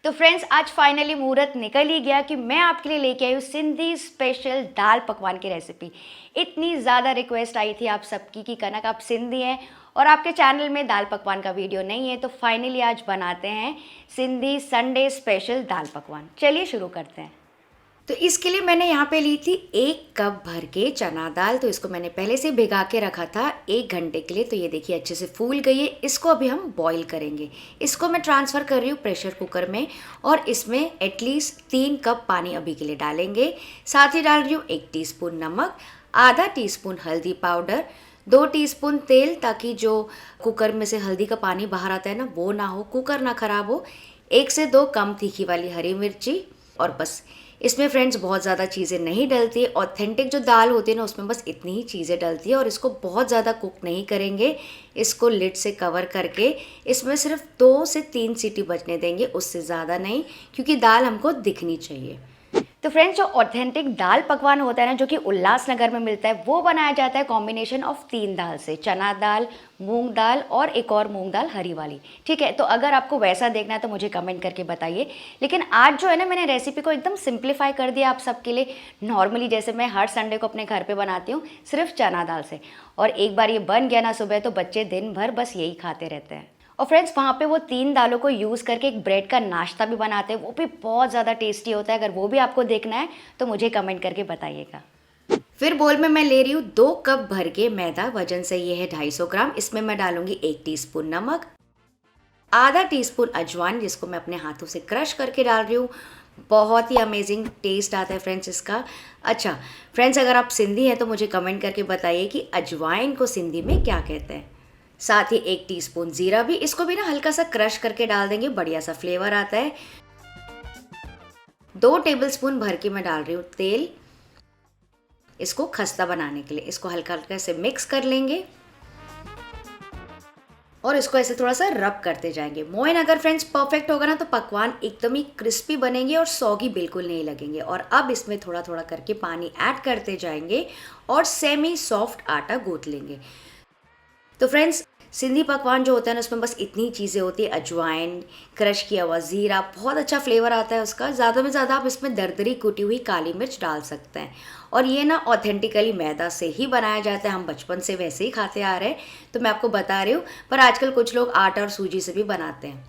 तो फ्रेंड्स, आज फाइनली मुहूर्त निकल ही गया कि मैं आपके लिए लेके आई हूँ सिंधी स्पेशल दाल पकवान की रेसिपी। इतनी ज़्यादा रिक्वेस्ट आई थी आप सबकी कि कनक आप सिंधी हैं और आपके चैनल में दाल पकवान का वीडियो नहीं है, तो फाइनली आज बनाते हैं सिंधी संडे स्पेशल दाल पकवान। चलिए शुरू करते हैं। तो इसके लिए मैंने यहाँ पे ली थी 1 कप भर के चना दाल। तो इसको मैंने पहले से भिगा के रखा था 1 घंटे के लिए। तो ये देखिए अच्छे से फूल गई है। इसको अभी हम बॉईल करेंगे। इसको मैं ट्रांसफ़र कर रही हूँ प्रेशर कुकर में और इसमें एटलीस्ट 3 कप पानी अभी के लिए डालेंगे। साथ ही डाल रही हूँ 1 टीस्पून नमक, आधा टीस्पून हल्दी पाउडर, 2 टीस्पून तेल, ताकि जो कुकर में से हल्दी का पानी बाहर आता है ना वो ना हो, कुकर ना ख़राब हो। 1 से 2 कम तीखी वाली हरी मिर्ची। और बस इसमें फ्रेंड्स बहुत ज़्यादा चीज़ें नहीं डलती। ऑथेंटिक जो दाल होती है ना उसमें बस इतनी ही चीज़ें डलती है और इसको बहुत ज़्यादा कुक नहीं करेंगे। इसको लिड से कवर करके इसमें सिर्फ 2 से 3 सीटी बजने देंगे, उससे ज़्यादा नहीं, क्योंकि दाल हमको दिखनी चाहिए। तो फ्रेंड्स, जो ऑथेंटिक दाल पकवान होता है ना, जो कि उल्लासनगर में मिलता है, वो बनाया जाता है कॉम्बिनेशन ऑफ 3 दाल से, चना दाल, मूंग दाल और एक और मूंग दाल हरी वाली। ठीक है, तो अगर आपको वैसा देखना है तो मुझे कमेंट करके बताइए। लेकिन आज जो है ना, मैंने रेसिपी को एकदम सिंप्लीफाई कर दिया आप सबके लिए। नॉर्मली जैसे मैं हर संडे को अपने घर पे बनाती हूँ सिर्फ चना दाल से, और एक बार ये बन गया ना सुबह, तो बच्चे दिन भर बस यही खाते रहते हैं। और फ्रेंड्स, वहाँ पे वो 3 दालों को यूज़ करके एक ब्रेड का नाश्ता भी बनाते हैं, वो भी बहुत ज़्यादा टेस्टी होता है। अगर वो भी आपको देखना है तो मुझे कमेंट करके बताइएगा। फिर बोल में मैं ले रही हूँ 2 कप भर के मैदा, वजन से ये है 250 ग्राम। इसमें मैं डालूंगी 1 टीस्पून नमक, आधा टीस्पून अजवाइन, जिसको मैं अपने हाथों से क्रश करके डाल रही हूँ। बहुत ही अमेजिंग टेस्ट आता है फ्रेंड्स इसका। अच्छा फ्रेंड्स, अगर आप सिंधी हैं तो मुझे कमेंट करके बताइए कि अजवाइन को सिंधी में क्या कहते हैं। साथ ही 1 टीस्पून जीरा भी, इसको भी ना हल्का सा क्रश करके डाल देंगे, बढ़िया सा फ्लेवर आता है। 2 टेबलस्पून भर के मैं डाल रही हूँ तेल, इसको खस्ता बनाने के लिए। इसको हल्का हल्का से मिक्स कर लेंगे और इसको ऐसे थोड़ा सा रब करते जाएंगे। मोइन अगर फ्रेंड्स परफेक्ट होगा ना तो पकवान एकदम ही क्रिस्पी बनेंगे और सौगी बिल्कुल नहीं लगेंगे। और अब इसमें थोड़ा थोड़ा करके पानी ऐड करते जाएंगे और सेमी सॉफ्ट आटा गूंथ लेंगे। तो फ्रेंड्स, सिंधी पकवान जो होता है ना उसमें बस इतनी चीज़ें होती है, अजवाइन, क्रश किया हुआ ज़ीरा, बहुत अच्छा फ्लेवर आता है उसका। ज़्यादा में ज़्यादा आप इसमें दरदरी कुटी हुई काली मिर्च डाल सकते हैं। और ये ना ऑथेंटिकली मैदा से ही बनाया जाता है, हम बचपन से वैसे ही खाते आ रहे हैं, तो मैं आपको बता रही हूँ। पर आजकल कुछ लोग आटा और सूजी से भी बनाते हैं।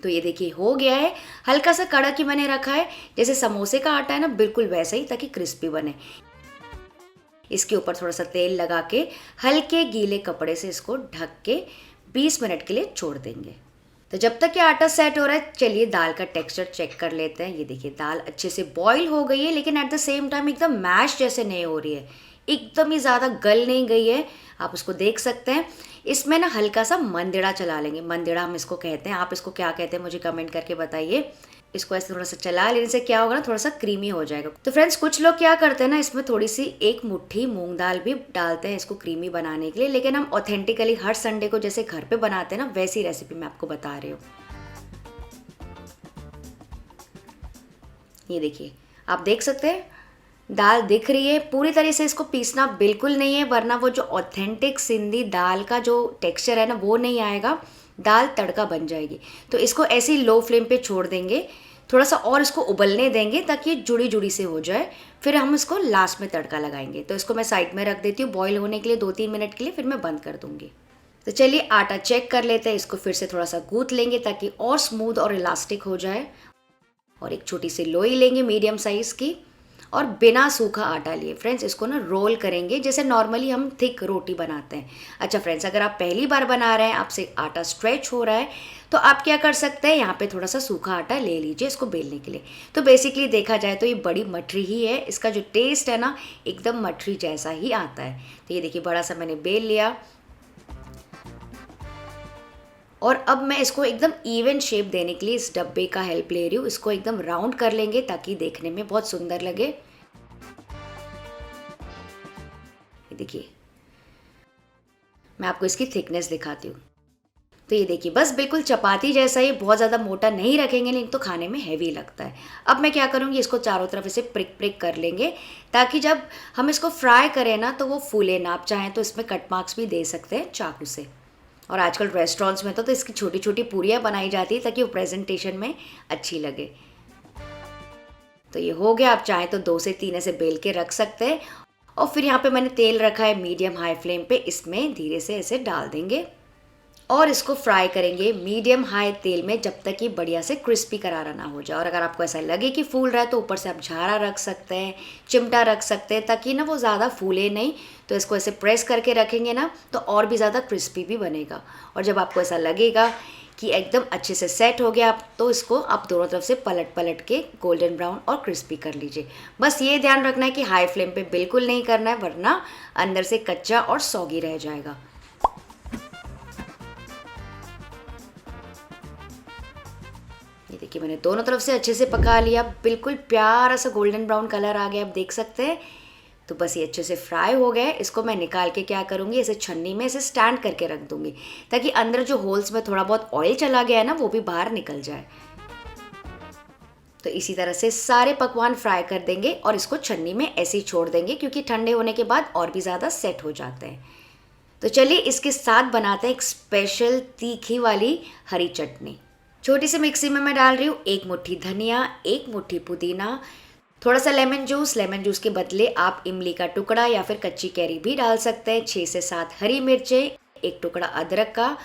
तो ये देखिए हो गया है, हल्का सा कड़क ही मैंने रखा है, जैसे समोसे का आटा है ना बिल्कुल वैसे ही, ताकि क्रिस्पी बने। इसके ऊपर थोड़ा सा तेल लगा के हल्के गीले कपड़े से इसको ढक के 20 मिनट के लिए छोड़ देंगे। तो जब तक ये आटा सेट हो रहा है, चलिए दाल का टेक्सचर चेक कर लेते हैं। ये देखिए दाल अच्छे से बॉईल हो गई है, लेकिन एट द सेम टाइम एकदम मैश जैसे नहीं हो रही है, एकदम ही ज़्यादा गल नहीं गई है। आप उसको देख सकते हैं। इसमें ना हल्का सा मंदिड़ा चला लेंगे, मंदिड़ा हम इसको कहते हैं, आप इसको क्या कहते हैं मुझे कमेंट करके बताइए। इसको ऐसे थोड़ा सा चला लेने से क्या होगा ना, थोड़ा सा क्रीमी हो जाएगा। तो फ्रेंड्स, कुछ लोग क्या करते हैं ना, इसमें थोड़ी सी 1 मुट्ठी मूंग दाल भी डालते हैं इसको क्रीमी बनाने के लिए। लेकिन हम ऑथेंटिकली हर संडे को जैसे घर पे बनाते हैं ना, वैसी रेसिपी मैं आपको बता रही हूँ। ये देखिए, आप देख सकते हैं दाल दिख रही है। पूरी तरह से इसको पीसना बिल्कुल नहीं है, वरना वो जो ऑथेंटिक सिंधी दाल का जो टेक्सचर है ना वो नहीं आएगा, दाल तड़का बन जाएगी। तो इसको ऐसे ही लो फ्लेम पे छोड़ देंगे, थोड़ा सा और इसको उबलने देंगे ताकि ये जुड़ी जुड़ी से हो जाए। फिर हम इसको लास्ट में तड़का लगाएंगे। तो इसको मैं साइड में रख देती हूँ बॉईल होने के लिए 2-3 मिनट के लिए, फिर मैं बंद कर दूँगी। तो चलिए आटा चेक कर लेते हैं। इसको फिर से थोड़ा सा गूंथ लेंगे ताकि और स्मूथ और इलास्टिक हो जाए। और एक छोटी सी लोई लेंगे मीडियम साइज़ की, और बिना सूखा आटा लिए फ्रेंड्स इसको ना रोल करेंगे जैसे नॉर्मली हम थिक रोटी बनाते हैं। अच्छा फ्रेंड्स, अगर आप पहली बार बना रहे हैं, आपसे आटा स्ट्रेच हो रहा है, तो आप क्या कर सकते हैं, यहाँ पे थोड़ा सा सूखा आटा ले लीजिए इसको बेलने के लिए। तो बेसिकली देखा जाए तो ये बड़ी मठरी ही है, इसका जो टेस्ट है ना एकदम मठरी जैसा ही आता है। तो ये देखिए बड़ा सा मैंने बेल लिया, और अब मैं इसको एकदम इवन शेप देने के लिए इस डब्बे का हेल्प ले रही हूँ। इसको एकदम राउंड कर लेंगे ताकि देखने में बहुत सुंदर लगे। ये देखिए, मैं आपको इसकी थिकनेस दिखाती हूँ। तो ये देखिए बस बिल्कुल चपाती जैसा ही, बहुत ज़्यादा मोटा नहीं रखेंगे नहीं तो खाने में हैवी लगता है। अब मैं क्या करूँगी, इसको चारों तरफ इसे प्रिक प्रिक कर लेंगे ताकि जब हम इसको फ्राई करें ना तो वो फूले ना। आप चाहें तो इसमें कट मार्क्स भी दे सकते हैं चाकू से। और आजकल रेस्टोरेंट्स में तो इसकी छोटी छोटी पूरियाँ बनाई जाती है ताकि वो प्रेजेंटेशन में अच्छी लगे। तो ये हो गया। आप चाहें तो 2 से 3 ऐसे बेल के रख सकते हैं। और फिर यहाँ पे मैंने तेल रखा है मीडियम हाई फ्लेम पे, इसमें धीरे से ऐसे डाल देंगे और इसको फ्राई करेंगे मीडियम हाई तेल में जब तक ये बढ़िया से क्रिस्पी करारा ना हो जाए। और अगर आपको ऐसा लगे कि फूल रहा है तो ऊपर से आप झारा रख सकते हैं, चिमटा रख सकते हैं, ताकि ना वो ज़्यादा फूले नहीं। तो इसको ऐसे प्रेस करके रखेंगे ना तो और भी ज़्यादा क्रिस्पी भी बनेगा। और जब आपको ऐसा लगेगा कि एकदम अच्छे से सेट हो गया, तो इसको आप दोनों तरफ से पलट पलट के गोल्डन ब्राउन और क्रिस्पी कर लीजिए। बस ये ध्यान रखना है कि हाई फ्लेम पे बिल्कुल नहीं करना है, वरना अंदर से कच्चा और सौगी रह जाएगा। ये देखिए मैंने दोनों तरफ से अच्छे से पका लिया, बिल्कुल प्यारा सा गोल्डन ब्राउन कलर आ गया, आप देख सकते हैं। तो बस ये अच्छे से फ्राई हो गए। इसको मैं निकाल के क्या करूँगी, ऐसे छन्नी में ऐसे स्टैंड करके रख दूँगी ताकि अंदर जो होल्स में थोड़ा बहुत ऑयल चला गया है ना, वो भी बाहर निकल जाए। तो इसी तरह से सारे पकवान फ्राई कर देंगे और इसको छन्नी में ऐसे ही छोड़ देंगे, क्योंकि ठंडे होने के बाद और भी ज़्यादा सेट हो जाते हैं। तो चलिए इसके साथ बनाते हैं एक स्पेशल तीखी वाली हरी चटनी। छोटी सी मिक्सी में मैं डाल रही हूँ 1 मुट्ठी धनिया, 1 मुट्ठी पुदीना, थोड़ा सा लेमन जूस के बदले आप इमली का टुकड़ा या फिर कच्ची कैरी भी डाल सकते हैं, 6 से 7 हरी मिर्चें, 1 टुकड़ा अदरक का।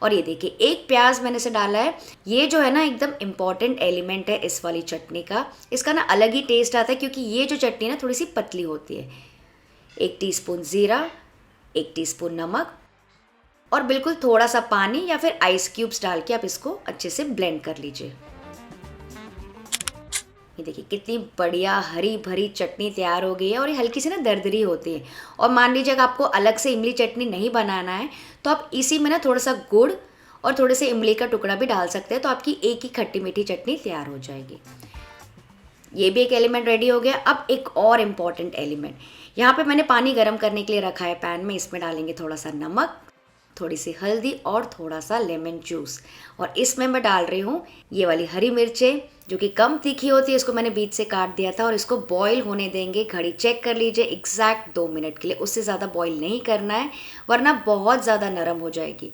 और ये देखिए 1 प्याज मैंने से डाला है। ये जो है ना एकदम इम्पॉर्टेंट एलिमेंट है इस वाली चटनी का। इसका ना अलग ही टेस्ट आता है, क्योंकि ये जो चटनी ना थोड़ी सी पतली होती है। 1 टीस्पून ज़ीरा, 1 टीस्पून नमक और बिल्कुल थोड़ा सा पानी या फिर आइस क्यूब्स डाल के आप इसको अच्छे से ब्लेंड कर लीजिए। ये देखिए कितनी बढ़िया हरी भरी चटनी तैयार हो गई है और ये हल्की सी ना दरदरी होती है। और मान लीजिए अगर आपको अलग से इमली चटनी नहीं बनाना है तो आप इसी में ना थोड़ा सा गुड़ और थोड़े से इमली का टुकड़ा भी डाल सकते हैं, तो आपकी एक ही खट्टी मीठी चटनी तैयार हो जाएगी। ये भी एक एलिमेंट रेडी हो गया। अब एक और इम्पॉर्टेंट एलिमेंट, यहाँ पे मैंने पानी गर्म करने के लिए रखा है पैन में। इसमें डालेंगे थोड़ा सा नमक, थोड़ी सी हल्दी और थोड़ा सा लेमन जूस। और इसमें मैं डाल रही हूँ ये वाली हरी मिर्चें, जो कि कम तीखी होती है। इसको मैंने बीच से काट दिया था और इसको बॉईल होने देंगे। घड़ी चेक कर लीजिए, एग्जैक्ट 2 मिनट के लिए, उससे ज़्यादा बॉईल नहीं करना है वरना बहुत ज़्यादा नरम हो जाएगी।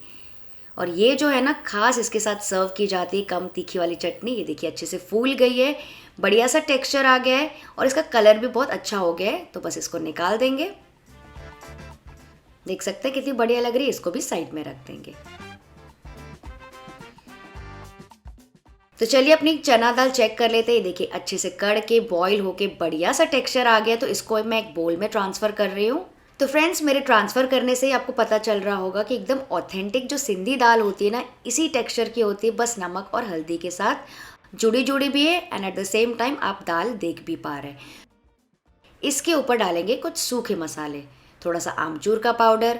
और ये जो है ना खास इसके साथ सर्व की जाती है कम तीखी वाली चटनी। ये देखिए अच्छे से फूल गई है, बढ़िया सा टेक्सचर आ गया है और इसका कलर भी बहुत अच्छा हो गया है। तो बस इसको निकाल देंगे। देख सकते हैं कितनी बढ़िया लग रही है। इसको भी साइड में रख देंगे। तो चलिए अपनी चना दाल चेक कर लेते हैं। देखिए अच्छे से कड़ के बॉईल होके बढ़िया सा टेक्सचर आ गया। तो इसको मैं एक बोल में ट्रांसफ़र कर रही हूँ। तो फ्रेंड्स मेरे ट्रांसफ़र करने से ही आपको पता चल रहा होगा कि एकदम ऑथेंटिक जो सिंधी दाल होती है ना, इसी टेक्सचर की होती है, बस नमक और हल्दी के साथ जुड़ी जुड़ी भी है and at the same time आप दाल देख भी पा रहे हैं। इसके ऊपर डालेंगे कुछ सूखे मसाले, थोड़ा सा आमचूर का पाउडर,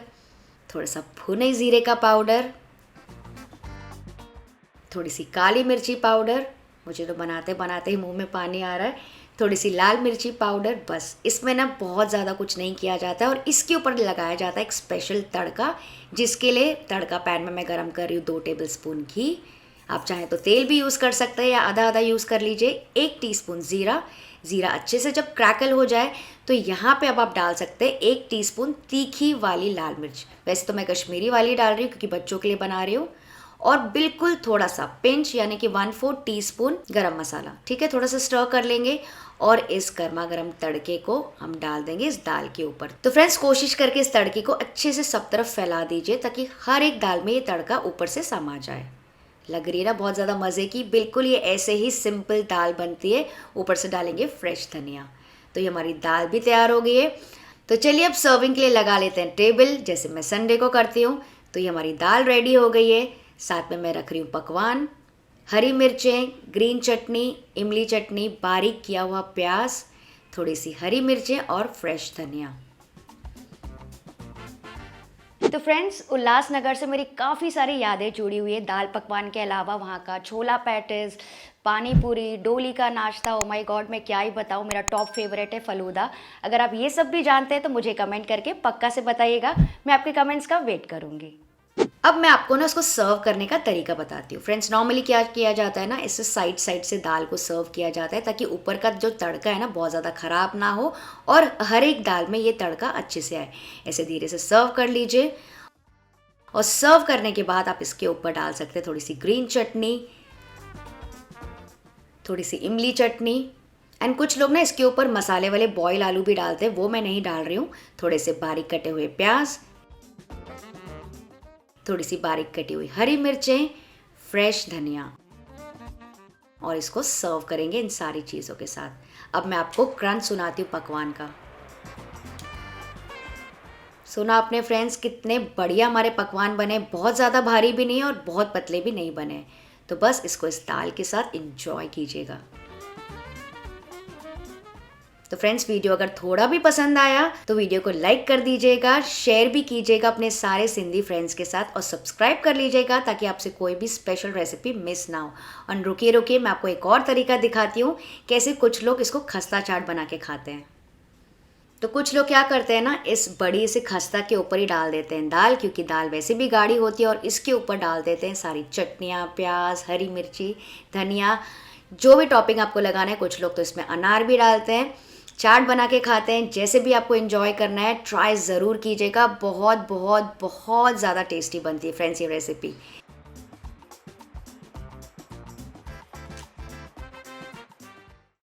थोड़ा सा भुने जीरे का पाउडर, थोड़ी सी काली मिर्ची पाउडर, मुझे तो बनाते बनाते ही मुंह में पानी आ रहा है, थोड़ी सी लाल मिर्ची पाउडर। बस इसमें ना बहुत ज़्यादा कुछ नहीं किया जाता है और इसके ऊपर लगाया जाता है एक स्पेशल तड़का, जिसके लिए तड़का पैन में मैं गरम कर रही हूँ 2 टेबलस्पून घी। आप चाहें तो तेल भी यूज़ कर सकते हैं या आधा आधा यूज़ कर लीजिए। 1 टीस्पून ज़ीरा अच्छे से जब क्रैकल हो जाए तो यहाँ पे अब आप डाल सकते हैं 1 टीस्पून तीखी वाली लाल मिर्च। वैसे तो मैं कश्मीरी वाली डाल रही हूँ क्योंकि बच्चों के लिए बना रही हूँ। और बिल्कुल थोड़ा सा पिंच यानी कि 1/4 टीस्पून गरम मसाला। ठीक है, थोड़ा सा स्टर कर लेंगे और इस गर्मा गर्म तड़के को हम डाल देंगे इस दाल के ऊपर। तो फ्रेंड्स कोशिश करके इस तड़के को अच्छे से सब तरफ फैला दीजिए ताकि हर एक दाल में ये तड़का ऊपर से समा जाए। लग रही है ना बहुत ज़्यादा मज़े की। बिल्कुल ये ऐसे ही सिंपल दाल बनती है। ऊपर से डालेंगे फ्रेश धनिया। तो ये हमारी दाल भी तैयार हो गई है। तो चलिए अब सर्विंग के लिए लगा लेते हैं टेबल, जैसे मैं संडे को करती हूँ। तो ये हमारी दाल रेडी हो गई है। साथ में मैं रख रही हूँ पकवान, हरी मिर्चें, ग्रीन चटनी, इमली चटनी, बारीक किया हुआ प्याज, थोड़ी सी हरी मिर्चें और फ्रेश धनिया। तो फ्रेंड्स उल्लासनगर से मेरी काफ़ी सारी यादें जुड़ी हुई है दाल पकवान के अलावा। वहाँ का छोला पैटिस, पानी पूरी, डोली का नाश्ता, ओ माय गॉड मैं क्या ही बताऊँ, मेरा टॉप फेवरेट है फलूदा। अगर आप ये सब भी जानते हैं तो मुझे कमेंट करके पक्का से बताइएगा, मैं आपके कमेंट्स का वेट करूँगी। अब मैं आपको ना उसको सर्व करने का तरीका बताती हूँ। फ्रेंड्स नॉर्मली क्या किया जाता है ना, इससे साइड साइड से दाल को सर्व किया जाता है ताकि ऊपर का जो तड़का है ना बहुत ज़्यादा ख़राब ना हो और हर एक दाल में ये तड़का अच्छे से आए। ऐसे धीरे से सर्व कर लीजिए और सर्व करने के बाद आप इसके ऊपर डाल सकते हैं थोड़ी सी ग्रीन चटनी, थोड़ी सी इमली चटनी, एंड कुछ लोग ना इसके ऊपर मसाले वाले बॉयल आलू भी डालते हैं, वो मैं नहीं डाल रही हूँ। थोड़े से बारीक कटे हुए प्याज, थोड़ी सी बारीक कटी हुई हरी मिर्चें, फ्रेश धनिया, और इसको सर्व करेंगे इन सारी चीज़ों के साथ। अब मैं आपको क्रंच सुनाती हूँ पकवान का। सुना आपने फ्रेंड्स, कितने बढ़िया हमारे पकवान बने, बहुत ज़्यादा भारी भी नहीं और बहुत पतले भी नहीं बने। तो बस इसको इस दाल के साथ एंजॉय कीजिएगा। तो फ्रेंड्स, वीडियो अगर थोड़ा भी पसंद आया तो वीडियो को लाइक कर दीजिएगा, शेयर भी कीजिएगा अपने सारे सिंधी फ्रेंड्स के साथ, और सब्सक्राइब कर लीजिएगा ताकि आपसे कोई भी स्पेशल रेसिपी मिस ना हो। और रुकिए रुकिए, मैं आपको एक और तरीका दिखाती हूँ कैसे कुछ लोग इसको खस्ता चाट बना के खाते हैं। तो कुछ लोग क्या करते हैं ना, इस बड़ी से खस्ता के ऊपर ही डाल देते हैं दाल, क्योंकि दाल वैसे भी गाढ़ी होती है, और इसके ऊपर डाल देते हैं सारी चटनियाँ, प्याज, हरी मिर्ची, धनिया, जो भी टॉपिंग आपको लगाना है। कुछ लोग तो इसमें अनार भी डालते हैं, चाट बना के खाते हैं। जैसे भी आपको एंजॉय करना है, ट्राई ज़रूर कीजिएगा। बहुत बहुत बहुत ज़्यादा टेस्टी बनती है फ्रेंड्स ये रेसिपी।